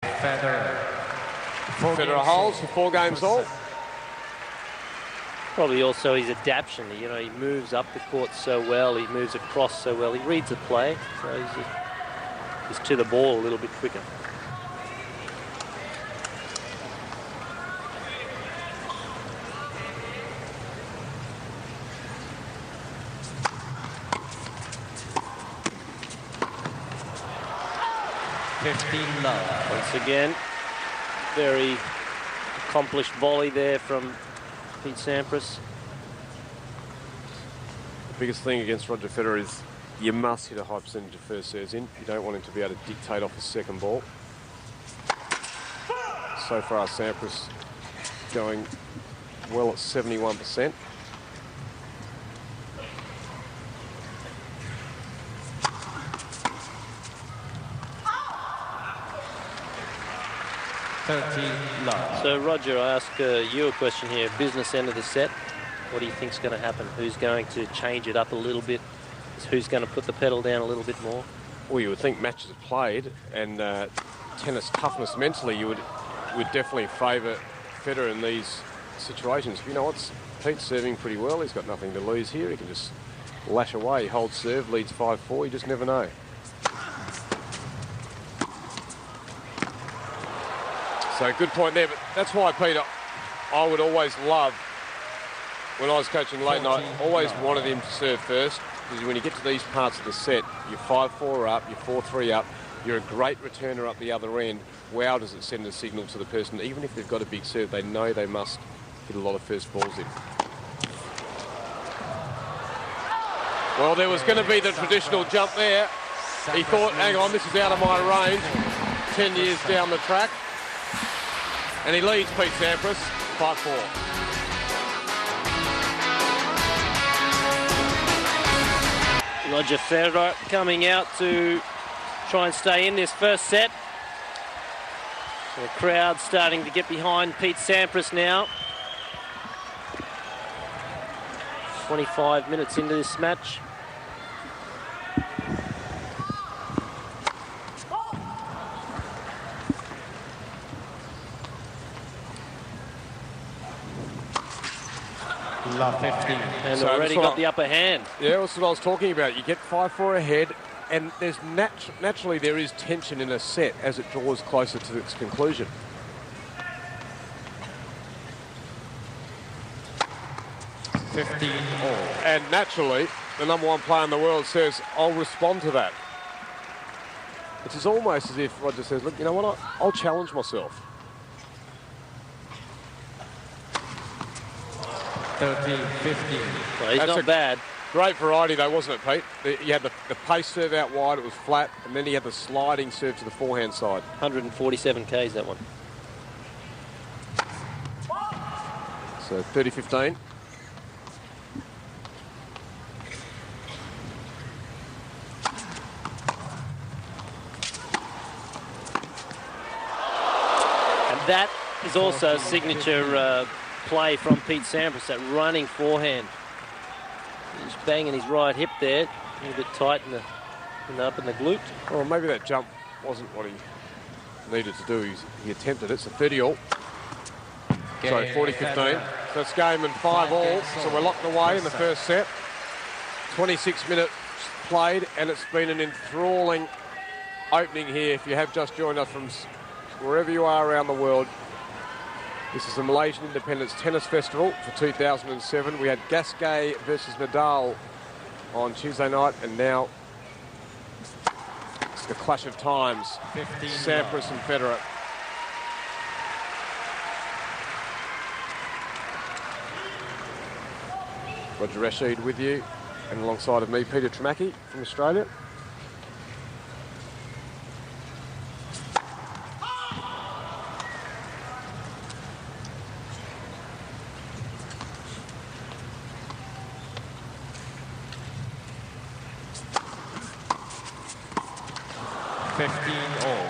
Federer holds for 4 games all. Probably also his adaptation. You know, he moves up the court so well. He moves across so well. He reads the play, so he's to the ball a little bit quicker. Once again, very accomplished volley there from Pete Sampras. The biggest thing against Roger Federer is you must hit a high percentage of first serves in. You don't want him to be able to dictate off his second ball. So far, Sampras going well at 71%. So, Roger, I ask you a question here. Business end of the set. What do you think's going to happen? Who's going to change it up a little bit? Who's going to put the pedal down a little bit more? Well, you would think matches are played, and tennis toughness mentally, you would definitely favour Federer in these situations. You know what? Pete's serving pretty well. He's got nothing to lose here. He can just lash away. He holds serve, leads 5-4. You just never know. So good point there, but that's why, Peter, I would always love, when I was coaching late night, always wanted him to serve first, because when you get to these parts of the set, you're 5-4 up, you're 4-3 up, you're a great returner up the other end. Wow, does it send a signal to the person, even if they've got a big serve, they know they must hit a lot of first balls in. Well, there was going to be the traditional jump there. He thought, hang on, this is out of my range, 10 years down the track. And he leads Pete Sampras 5-4. Roger Federer coming out to try and stay in this first set. So the crowd starting to get behind Pete Sampras now. 25 minutes into this match. And so already got the upper hand. Yeah, that's what I was talking about. You get 5-4 ahead, and there's naturally there is tension in a set as it draws closer to its conclusion. And naturally, the #1 player in the world says, I'll respond to that. It's almost as if Roger says, look, you know what, I'll challenge myself. 13-15. Well, he's not bad. Great variety though, wasn't it, Pete? You had the pace serve out wide, it was flat, and then you had the sliding serve to the forehand side. 147 Ks, that one. So 30-15. And that is also a signature play from Pete Sampras, that running forehand. He's banging his right hip there, a little bit tight up in the glute. Well, maybe that jump wasn't what he needed to do. He attempted it. So 30-all. Sorry, 40-15. So it's game and 5-all. So we're locked away in the first set. 26 minutes played, and it's been an enthralling opening here. If you have just joined us from wherever you are around the world, this is the Malaysian Independence Tennis Festival for 2007. We had Gasquet versus Nadal on Tuesday night, and now it's the clash of times. Sampras and Federer. Roger Rashid with you, and alongside of me, Peter Tramaki from Australia.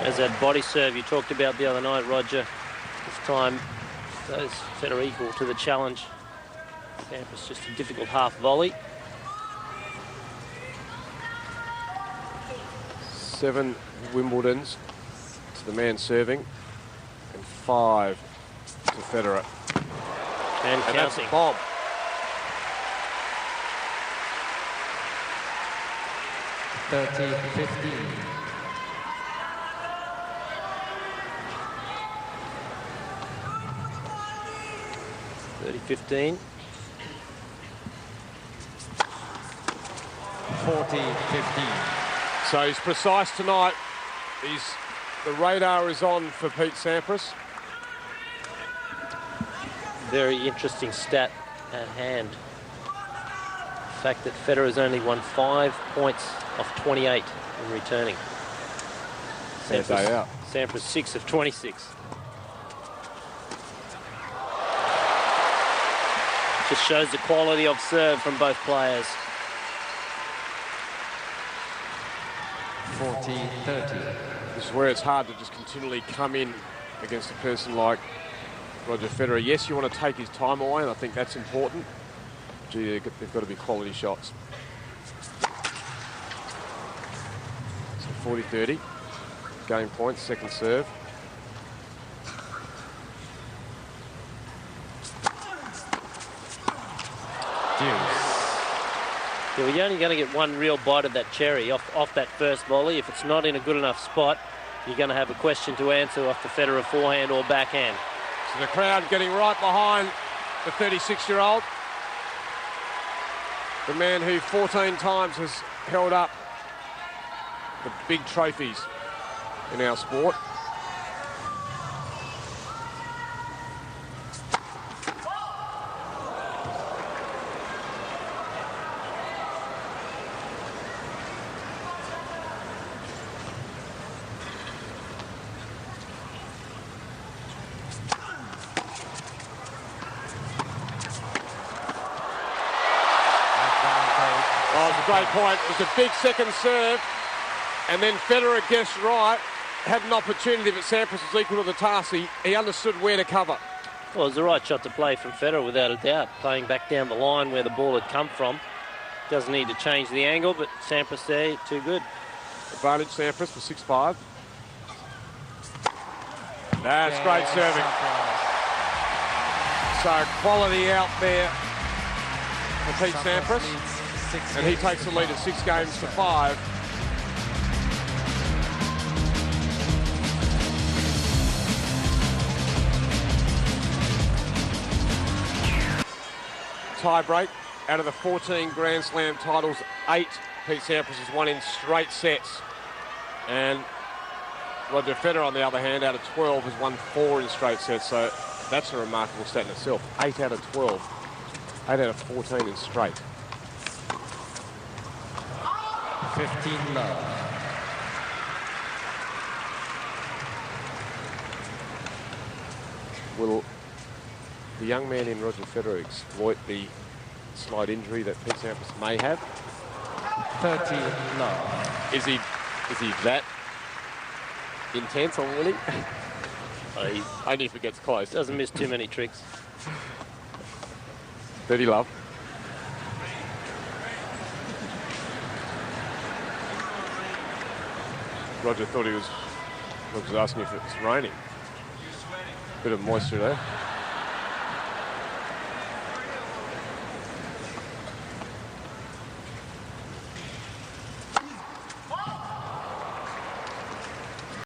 As that body serve you talked about the other night, Roger, this time those that are equal to the challenge. Sampras just a difficult half volley. 7 Wimbledons to the man serving, and 5 to Federer. And that's counting. a bomb. (30-15). 40-15. So he's precise tonight. The radar is on for Pete Sampras. Very interesting stat at hand. The fact that Federer's only won 5 points off 28 in returning. Bad day out. Sampras 6 of 26. Just shows the quality of serve from both players. 40-30. This is where it's hard to just continually come in against a person like Roger Federer. Yes, you want to take his time away, and I think that's important. Gee, they've got to be quality shots. So 40-30. Game point, second serve. Yeah, well, you're only going to get one real bite of that cherry off that first volley. If it's not in a good enough spot, you're going to have a question to answer off the Federer forehand or backhand. So the crowd getting right behind the 36-year-old. The man who 14 times has held up the big trophies in our sport. Oh, it's a great point. It was a big second serve, and then Federer guessed right, had an opportunity, but Sampras was equal to the task. He understood where to cover. Well, it was the right shot to play from Federer, without a doubt. Playing back down the line where the ball had come from. Doesn't need to change the angle, but Sampras there, too good. Advantage Sampras for 6-5. That's great serving. So quality out there for Pete Sampras. And he takes the lead at 6 games to 5. Tie break. Out of the 14 Grand Slam titles, 8 Pete Sampras has won in straight sets. And Roger Federer, on the other hand, out of 12 has won 4 in straight sets. So that's a remarkable stat in itself. 8 out of 12. 8 out of 14 in straight. 15 love. Will the young man in Roger Federer exploit the slight injury that Pete Sampras may have? 30 love. Is he that intense on winning? Only if it gets close. Doesn't miss too many tricks. 30 love. Roger thought he was asking if it was raining. Bit of moisture there.